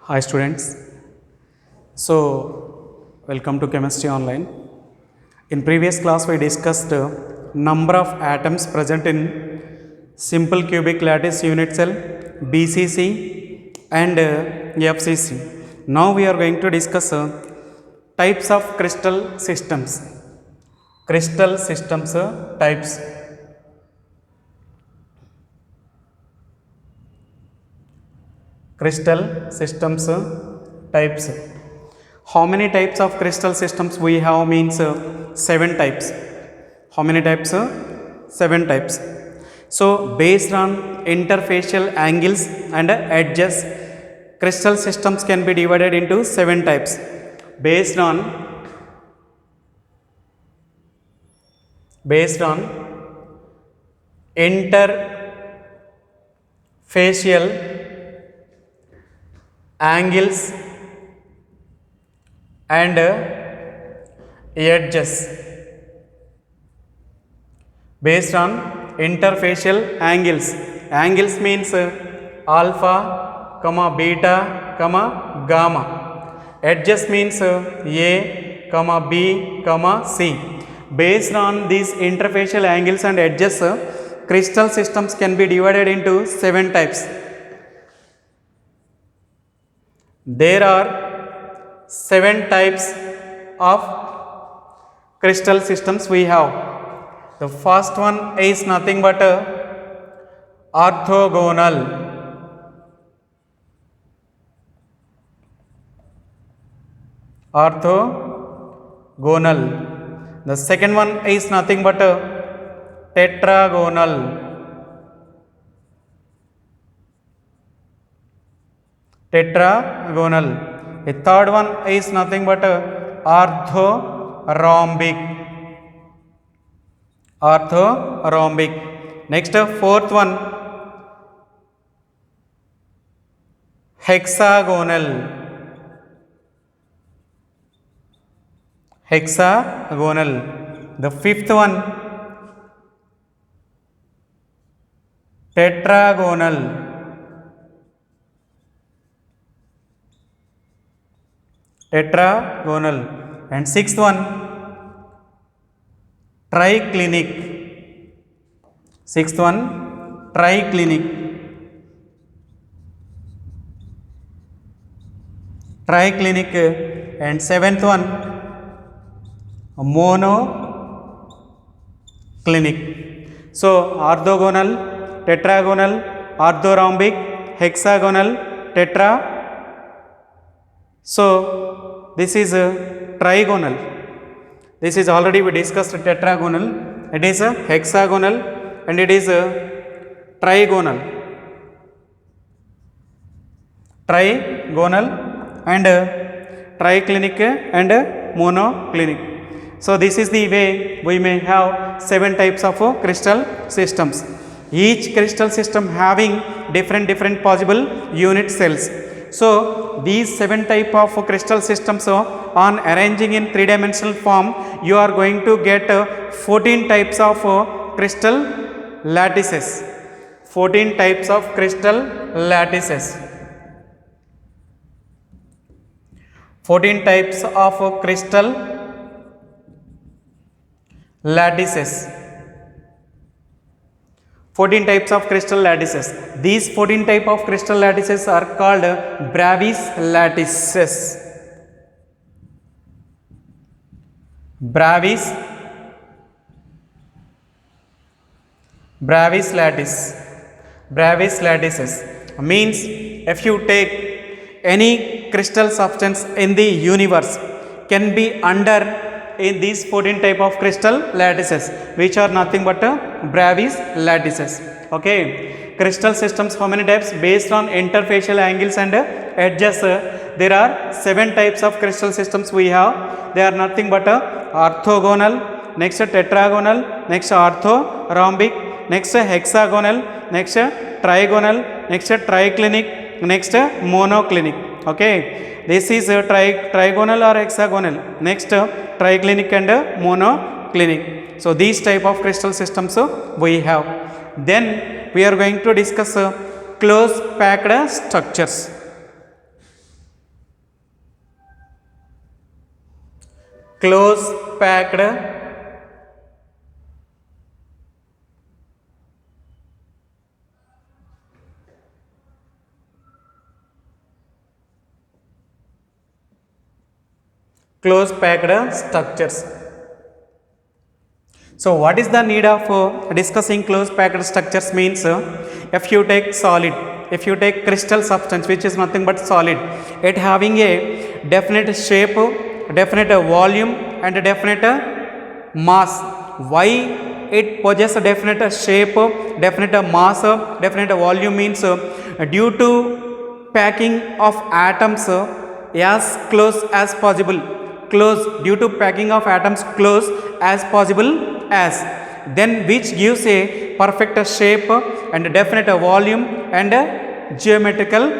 Hi students. So welcome to Chemistry Online. In previous class we discussed number of atoms present in simple cubic lattice unit cell BCC and FCC. Now we are going to discuss types of crystal systems. Crystal systems types. Crystal systems types. How many types of crystal systems we have means 7 types. How many types? 7 types. So based on interfacial angles and edges, crystal systems can be divided into 7 types. Based on interfacial angles and edges. Based on interfacial angles. Angles means alpha, beta, gamma. Edges means A, B, C. Based on these interfacial angles and edges, crystal systems can be divided into 7 types. There are 7 types of crystal systems we have. The first one is nothing but orthogonal. Orthogonal. The second one is nothing but tetragonal. Tetragonal. The third one is nothing but orthorhombic. Orthorhombic. Next, fourth one, hexagonal. Hexagonal. The fifth one, tetragonal. Tetragonal. And sixth one, triclinic. Sixth one, triclinic. Triclinic. And seventh one, monoclinic. So orthogonal, tetragonal, orthorhombic, hexagonal, tetra. So this is trigonal. This is already we discussed tetragonal. It is a hexagonal and it is a trigonal. Trigonal and triclinic and monoclinic. So this is the way we may have 7 types of crystal systems. Each crystal system having different possible unit cells. So these 7 type of crystal systems on arranging in 3-dimensional form, you are going to get 14 types of crystal lattices. 14 types of crystal lattices. 14 types of crystal lattices. 14 types of crystal lattices. These 14 type of crystal lattices are called Bravais lattices. Bravais lattice. Bravais lattices means if you take any crystal substance in the universe can be under in these 14 type of crystal lattices, which are nothing but Bravais lattices. Okay, crystal systems, how many types? Based on interfacial angles and edges, there are 7 types of crystal systems we have. They are nothing but orthogonal, next tetragonal, next orthorhombic, next hexagonal, next trigonal, next triclinic, next monoclinic. Okay, this is trigonal or hexagonal. Next triclinic and monoclinic. So these type of crystal systems we have. Then we are going to discuss close packed structures. close packed structures. So what is the need of discussing close packed structures means if you take solid, if you take crystal substance which is nothing but solid, it having a definite shape, definite volume and a definite mass. Why it possesses a definite shape, definite mass, definite volume means due to packing of atoms as close as possible, close due to packing of atoms close as possible as, then which gives a perfect shape and definite volume and geometrical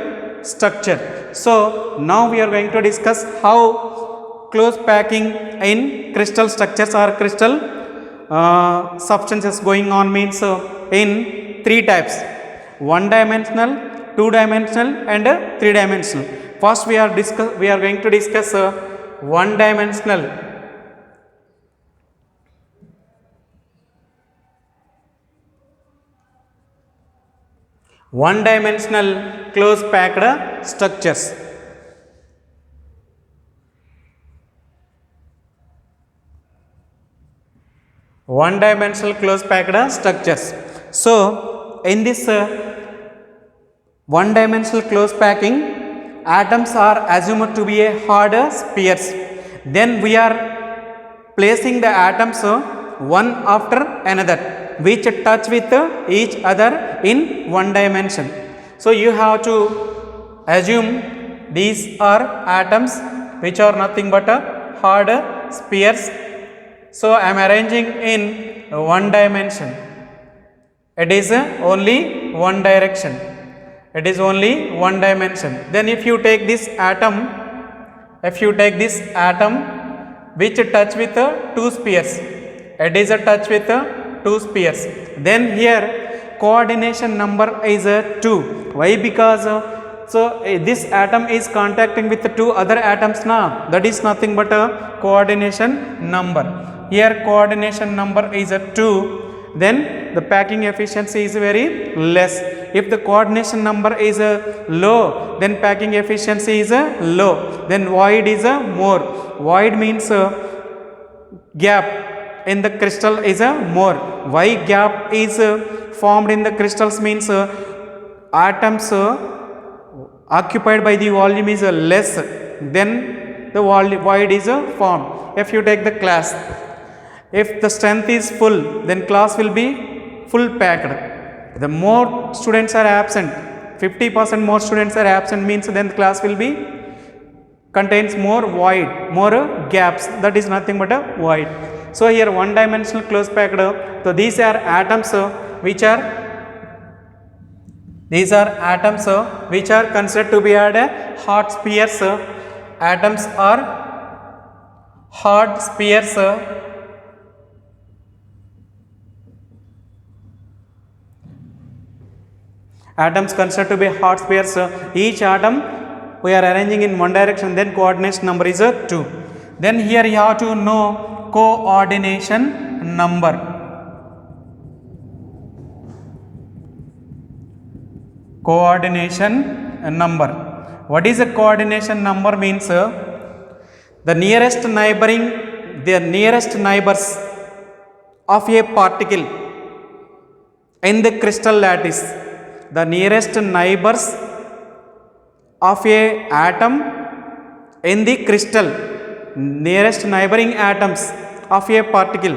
structure. So now we are going to discuss how close packing in crystal structures or crystal substances going on means in three types: one dimensional, two dimensional and three dimensional. First we are going to discuss one dimensional. One dimensional close packed structures. One dimensional close packed structures. So in this one dimensional close packing, atoms are assumed to be a hard spheres. Then we are placing the atoms one after another which touch with each other in one dimension. So you have to assume these are atoms which are nothing but hard spheres. So I am arranging in one dimension. It is only one direction. It is only one dimension. Then if you take this atom, which touch with two spheres, it is a touch with two spheres. Then here coordination number is 2. Why? Because this atom is contacting with two other atoms now. That is nothing but a coordination number. Here coordination number is 2. Then the packing efficiency is very less. If the coordination number is low, then packing efficiency is low. Then void is more. Void means gap in the crystal is more. Why gap is formed in the crystals means atoms occupied by the volume is less, then the void is formed. If you take the class, if the strength is full, then class will be full packed. The more students are absent, 50% more students are absent means then the class will be contains more void, more gaps. That is nothing but a void. So here one dimensional close packed. So these are atoms which are considered to be at hard spheres. Atoms are hard spheres. Atoms considered to be hard spheres. Each atom we are arranging in one direction, then coordination number is 2. Then here you have to know coordination number. Coordination number. What is a coordination number means the nearest neighbors of a particle in the crystal lattice. The nearest neighbors of a atom in the crystal, nearest neighboring atoms of a particle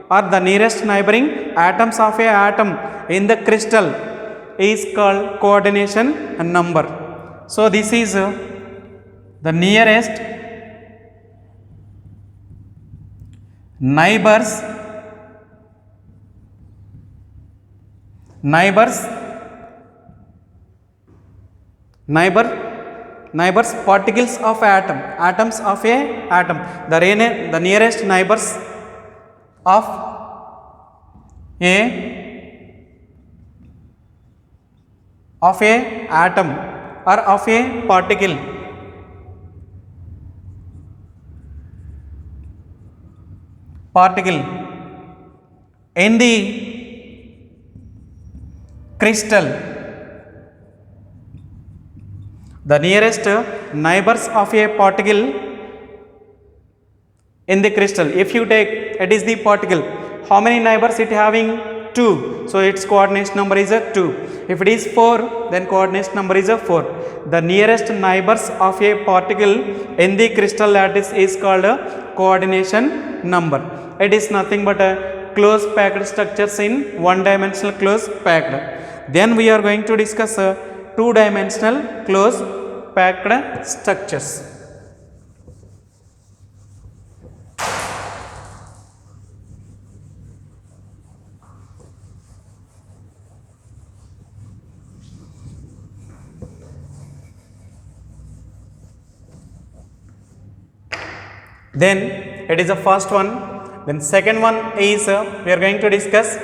or the nearest neighboring atoms of a atom in the crystal is called coordination number. So this is the nearest neighbors particles of atoms of a atom. The nearest neighbors of a atom or of a particle particle in the crystal, the nearest neighbors of a particle in the crystal, if you take it is the particle, how many neighbors it having? 2, so its coordinate number is a 2. If it is 4, then coordinate number is a 4. The nearest neighbors of a particle in the crystal lattice is called a coordination number. It is nothing but a close packed structures in one dimensional close packed. Then we are going to discuss two dimensional close packed structures. Then it is the first one. Then second one is we are going to discuss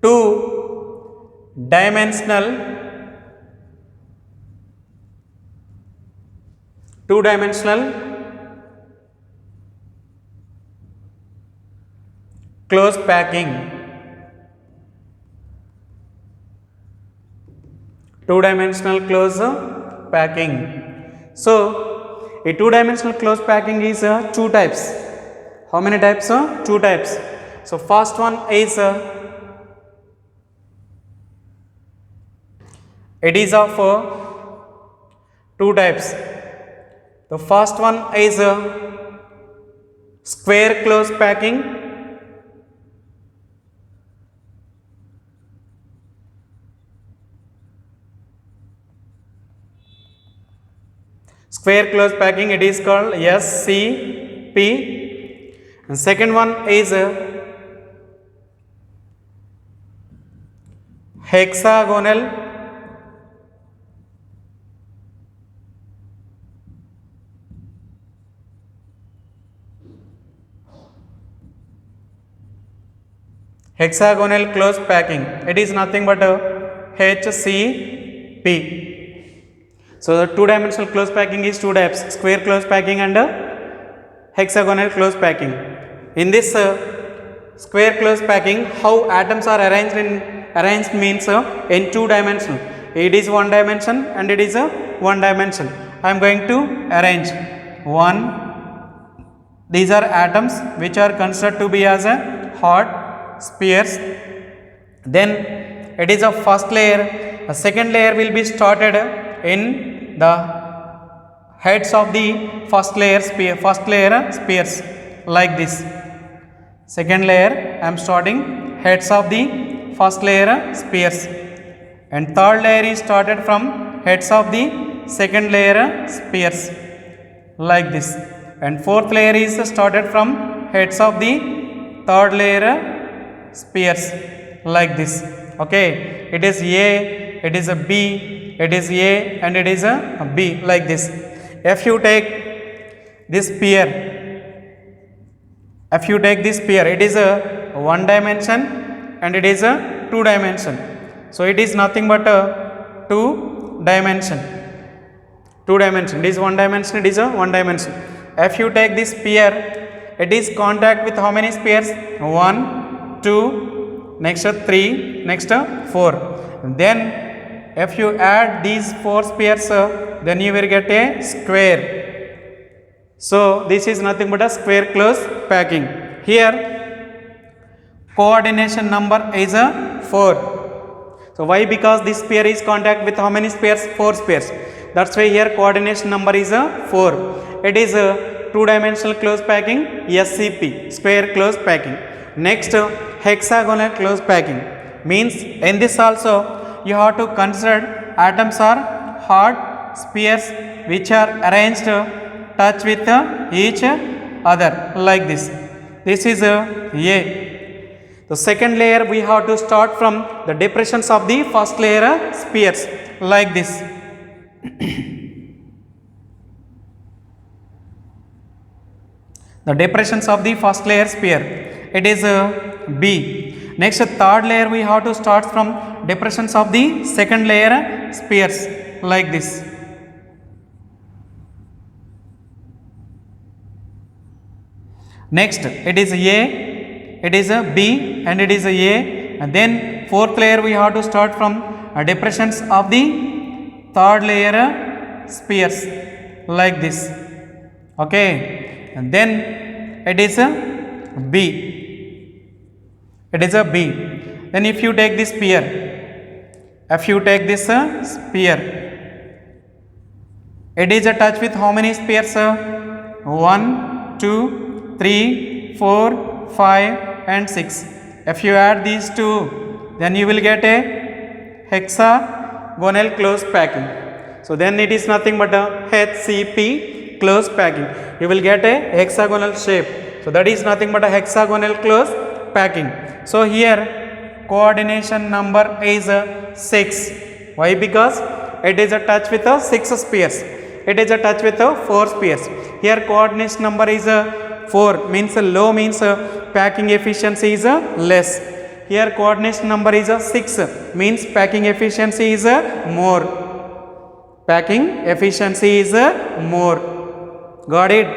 two dimensional close packing. Two-dimensional close packing. So a two-dimensional close packing is two types. How many types? Two types. So first one is it is of two types. The first one is square close packing. Square close packing, it is called SCP. And second one is hexagonal close packing. It is nothing but HCP. So the two-dimensional close packing is two types: square close packing and hexagonal close packing. In this square close packing, how atoms are arranged means in two dimension. It is one dimension and it is one dimension. I am going to arrange one. These are atoms which are considered to be as a hot spheres. Then it is a first layer. A second layer will be started in the heads of the first layer spheres like this. Second layer I am starting heads of the first layer spheres, and third layer is started from heads of the second layer spheres like this, and fourth layer is started from heads of the third layer spheres like this. Okay, it is A, it is a B, it is A and it is a B like this. If you take this sphere, it is a one dimension and it is a two dimension. So it is nothing but a two dimension. It is one dimension, it is a one dimension. If you take this sphere, it is contact with how many spheres? 1, 2, next 3, next 4. Then if you add these 4 spheres, then you will get a square. So this is nothing but a square close packing. Here coordination number is a 4. So why? Because this sphere is contact with how many spheres? 4 spheres. That's why here coordination number is a 4. It is a two-dimensional close packing, SCP, square close packing. Next, hexagonal close packing means in this also you have to consider atoms are hard spheres which are arranged touch with each other like this. This is A. The second layer we have to start from the depressions of the first layer spheres like this. The depressions of the first layer sphere, it is B. Next, third layer we have to start from depressions of the second layer spheres like this. Next, it is A, it is a B, and it is a A. And then fourth layer we have to start from depressions of the third layer spheres like this. Okay, and then it is a B. It is a B. Then if you take this sphere, if you take this sphere, it is a touch with how many spheres? 1, 2, 3, 4, 5 and 6. If you add these two, then you will get a hexagonal close packing. So then it is nothing but a HCP close packing. You will get a hexagonal shape. So that is nothing but a hexagonal close packing. So here coordination number is 6. Why? Because it is a touch with 6 spheres. It is a touch with 4 spheres. Here coordination number is 4, means low, means packing efficiency is less. Here coordination number is 6, means packing efficiency is more. Packing efficiency is more. Got it?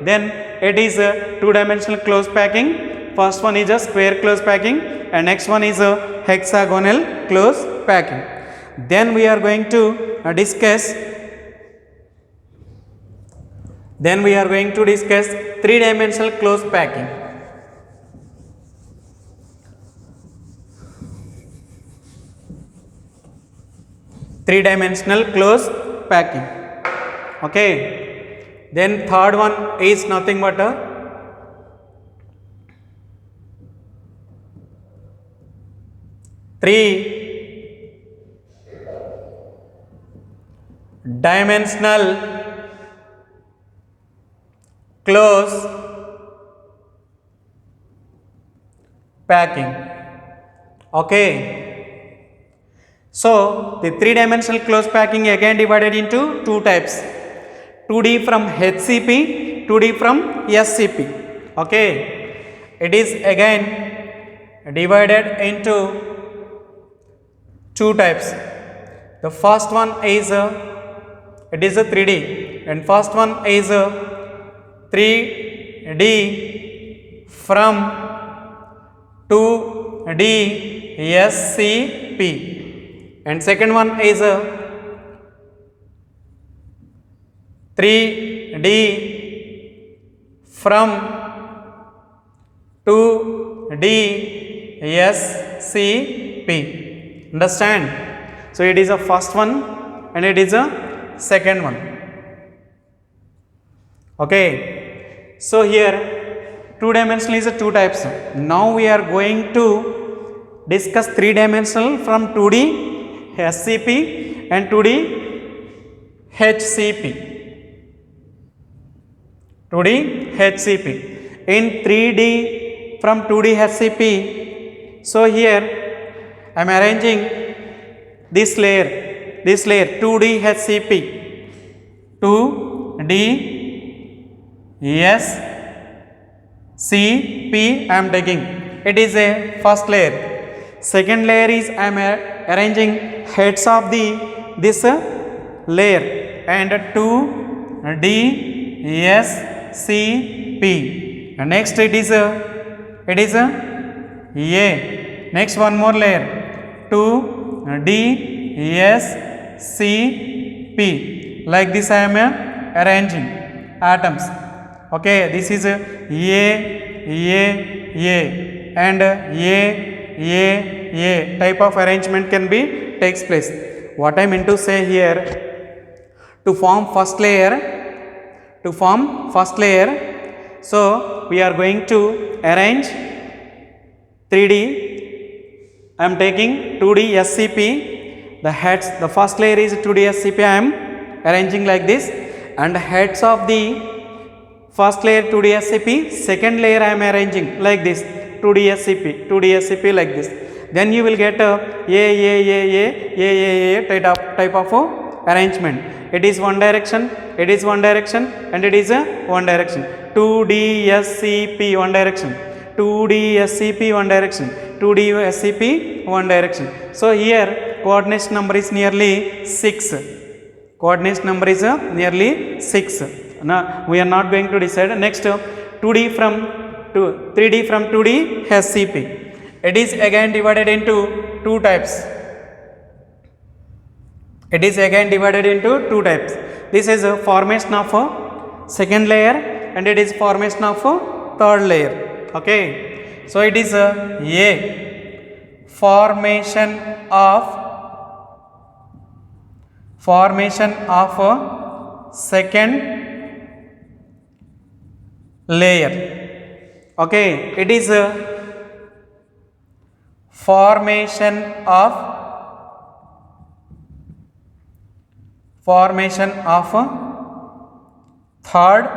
Then it is a 2-dimensional close packing. First one is a square close packing and next one is a hexagonal close packing. Then we are going to discuss 3-dimensional close packing. Three-dimensional close packing. Okay. Then third one is nothing but a three-dimensional close packing. Okay. So the 3-dimensional close packing again divided into two types. 2D from HCP, 2D from SCP. Okay. It is again divided into two types. The first one is it is a 3D, and first one is 3D from 2D SCP, and second one is 3D from 2D SCP. Understand? So it is a first one and it is a second one. Okay. So here 2-dimensional is a two types. Now we are going to discuss 3-dimensional from 2D SCP and 2D HCP. 2D HCP. In 3D from 2D HCP, so here I am arranging this layer 2D HCP, 2D SCP I am taking. It is a first layer. Second layer is I am arranging heads of this layer and 2D SCP. And next it is a next one more layer 2D SCP. Like this I am arranging atoms. Okay, this is A and A type of arrangement can be takes place. What I mean to say here, to form first layer, so we are going to arrange 3D. I am taking 2D SCP. The heads, the first layer is 2D SCP. I am arranging like this, and heads of the first layer 2D SCP. Second layer I am arranging like this 2D SCP like this. Then you will get a type of arrangement. It is one direction, and it is one direction. 2D SCP one direction, 2D SCP one direction, 2D SCP one direction. So here coordination number is nearly 6. Coordination number is nearly 6. Now we are not going to decide. Next 2D from 3D from 2D SCP. It is again divided into two types. It is again divided into two types. This is a formation of a second layer and it is formation of a third layer. Okay. So it is a formation of a second layer. Okay, it is a formation of a third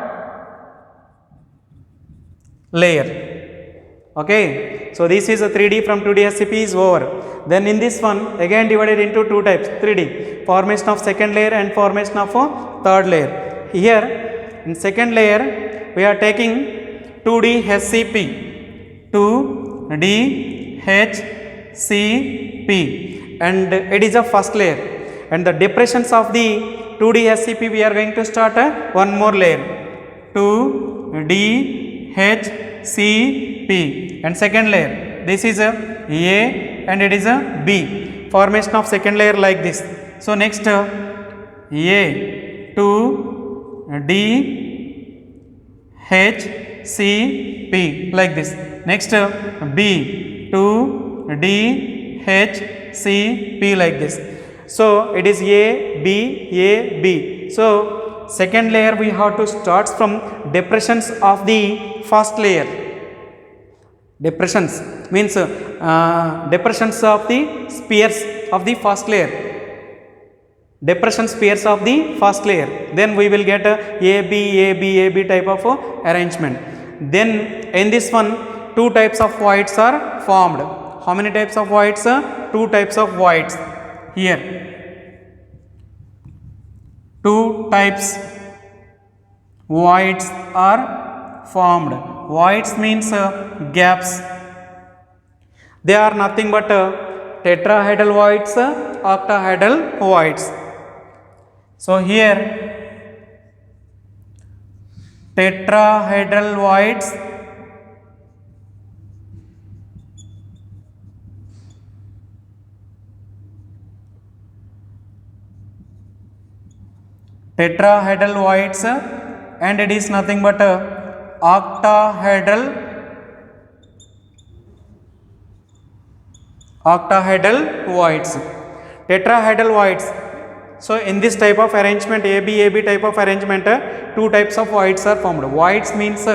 layer. Okay, so this is a 3D from 2D SCP is over. Then in this one again divided into two types, 3D formation of second layer and formation of a third layer. Here in second layer we are taking 2D SCP, 2D HCP, and it is a first layer, and the depressions of the 2D SCP we are going to start one more layer, 2D HCP, and second layer this is a and it is a B, formation of second layer like this. So next A, 2D HCP like this. Next B, 2D HCP like this. So it is A, B. So second layer we have to start from depressions of the first layer. Depressions means depressions of the spheres of the first layer. Depression spheres of the first layer. Then we will get a AB type of arrangement. Then in this one, two types of voids are formed. How many types of voids? Two types of voids. Here, two types voids are formed. Voids means gaps. They are nothing but tetrahedral voids, octahedral voids. So here tetrahedral voids, and it is nothing but octahedral voids. Tetrahedral voids. So in this type of arrangement, AB type of arrangement, two types of voids are formed. Voids means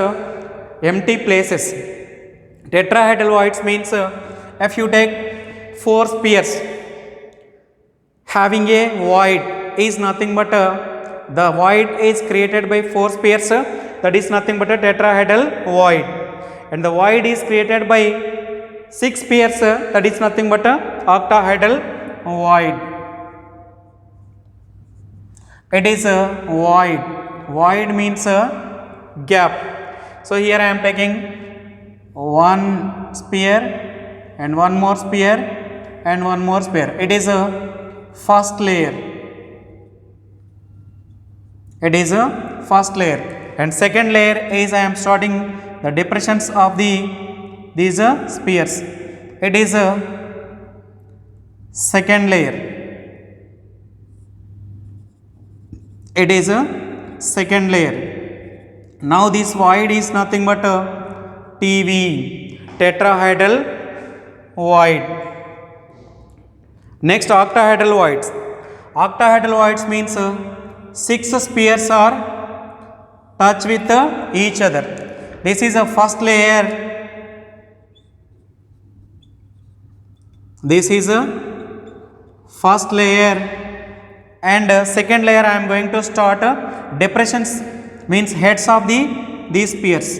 empty places. Tetrahedral voids means if you take four spheres, having a void is nothing but the void is created by four spheres, that is nothing but a tetrahedral void, and the void is created by six spheres, that is nothing but a octahedral void. It is a void. Void means a gap. So here I am taking one sphere and one more sphere and one more sphere. It is a first layer. It is a first layer, and second layer is I am starting the depressions of these spheres. It is a second layer. It is a second layer. Now this void is nothing but a TV, tetrahedral void. Next, octahedral voids. Octahedral voids means six spheres are touch with each other. This is a first layer. This is a first layer. And second layer I am going to start depressions, means heads of these spheres.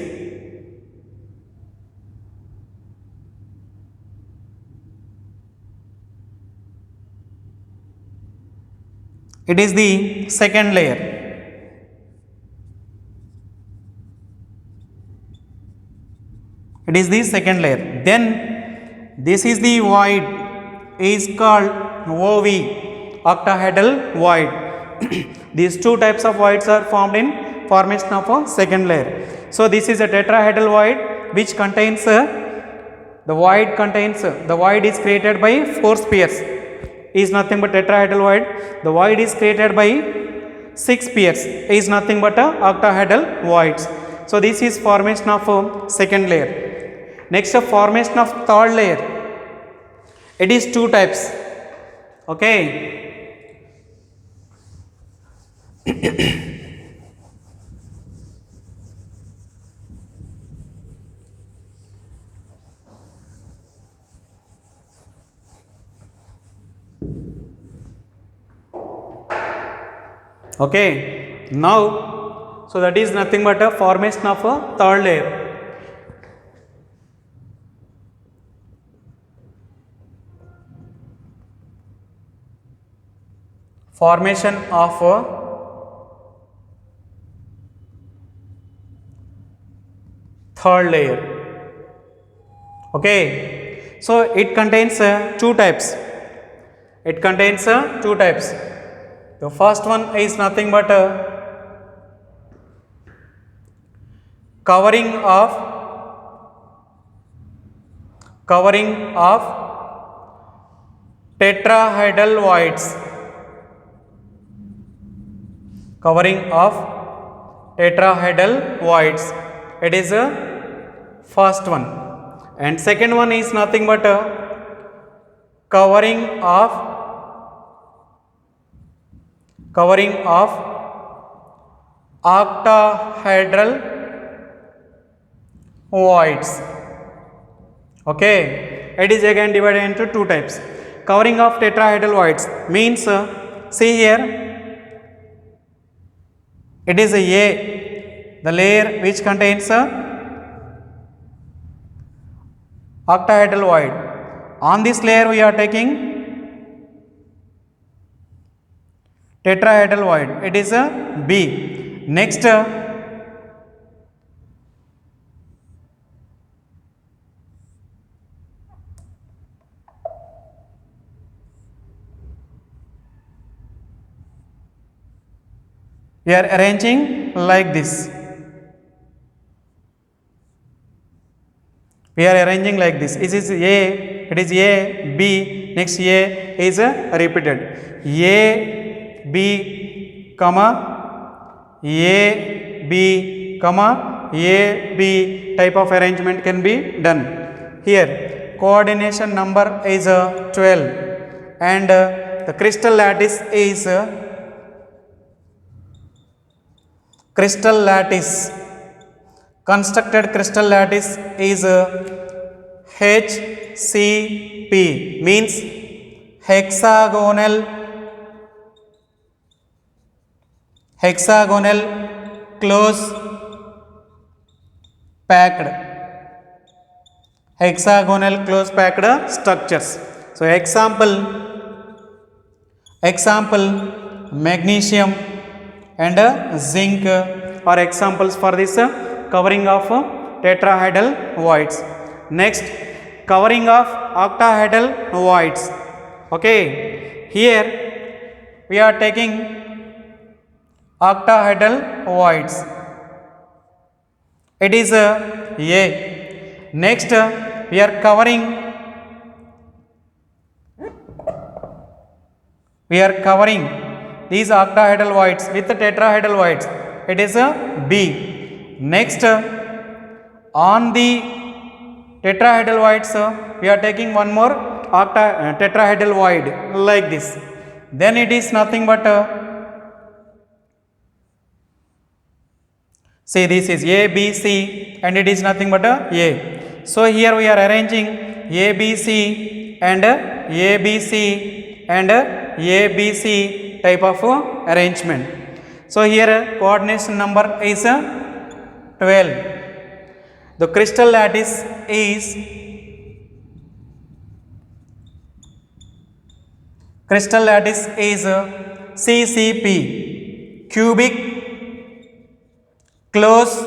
It is the second layer. It is the second layer. Then this is the void, is called OV, octahedral void. These two types of voids are formed in formation of a second layer. So this is a tetrahedral void which contains the void contains the void is created by 4 spheres is nothing but tetrahedral void. The void is created by 6 spheres is nothing but octahedral voids. So this is formation of second layer. Next formation of third layer. It is 2 types. Okay. Okay, now so that is nothing but a formation of a third layer. Formation of a third layer. Okay, so it contains 2 types. It contains 2 types. The first one is nothing but covering of tetrahedral voids. Covering of tetrahedral voids. It is a first one. And second one is nothing but covering of octahedral voids. Okay, it is again divided into 2 types. Covering of tetrahedral voids means see here, it is a the layer which contains octahedral void. On this layer we are taking tetrahedral void. It is a B. Next we are arranging like this. We are arranging like this. It is A, it is A, B, next A is repeated. A, B, comma, A, B, comma, A, B type of arrangement can be done. Here coordination number is 12 and the crystal lattice is constructed crystal lattice is HCP, means hexagonal close packed structures. So example magnesium and zinc are examples for this covering of tetrahedral voids. Next, covering of octahedral voids. Okay, here we are taking octahedral voids. It is A. Next, we are covering these octahedral voids with the tetrahedral voids. It is a B. Next, on the tetrahedral voids, we are taking one more tetrahedral void like this. Then it is nothing but see, this is A, B, C, and it is nothing but A. So here we are arranging A, B, C and A, B, C and A, B, C type of arrangement. So here coordination number is 12. The crystal lattice is CCP, cubic close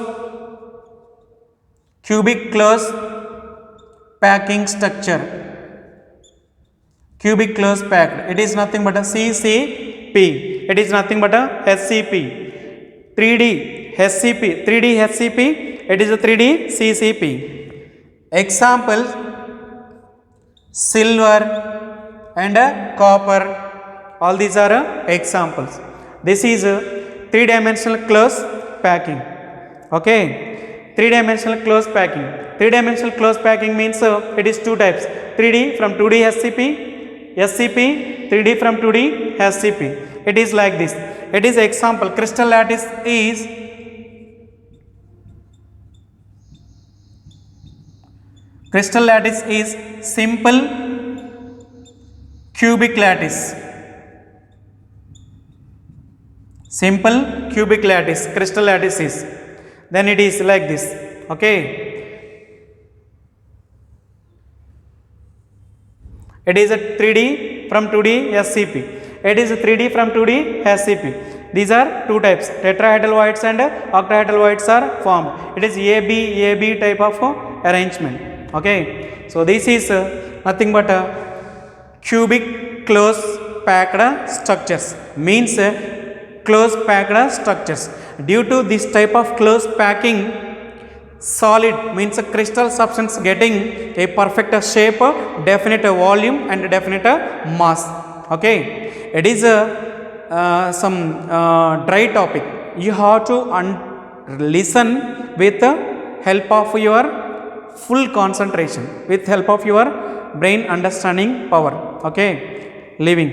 packing structure. Cubic close packed. It is nothing but a CCP. It is nothing but a SCP. 3D SCP it is a 3D CCP. Example, silver and copper, all these are examples. This is three-dimensional close packing. Okay, three-dimensional close packing. Three-dimensional close packing means it is two types: 3D from 2D SCP, 3D from 2D SCP. It is like this. It is example. Crystal lattice is simple cubic lattice. Simple cubic lattice, crystal lattice is. Then it is like this. Okay. It is a 3D from 2D SCP. It is a 3D from 2D SCP. These are two types. Tetrahedral voids and octahedral voids are formed. It is AB type of arrangement. Okay. So this is nothing but cubic close packed structures. Means close packed structures. Due to this type of close packing, solid means a crystal substance getting a perfect shape, definite volume and definite mass. Okay, it is some dry topic. You have to listen with the help of your full concentration, with help of your brain understanding power. Okay, living.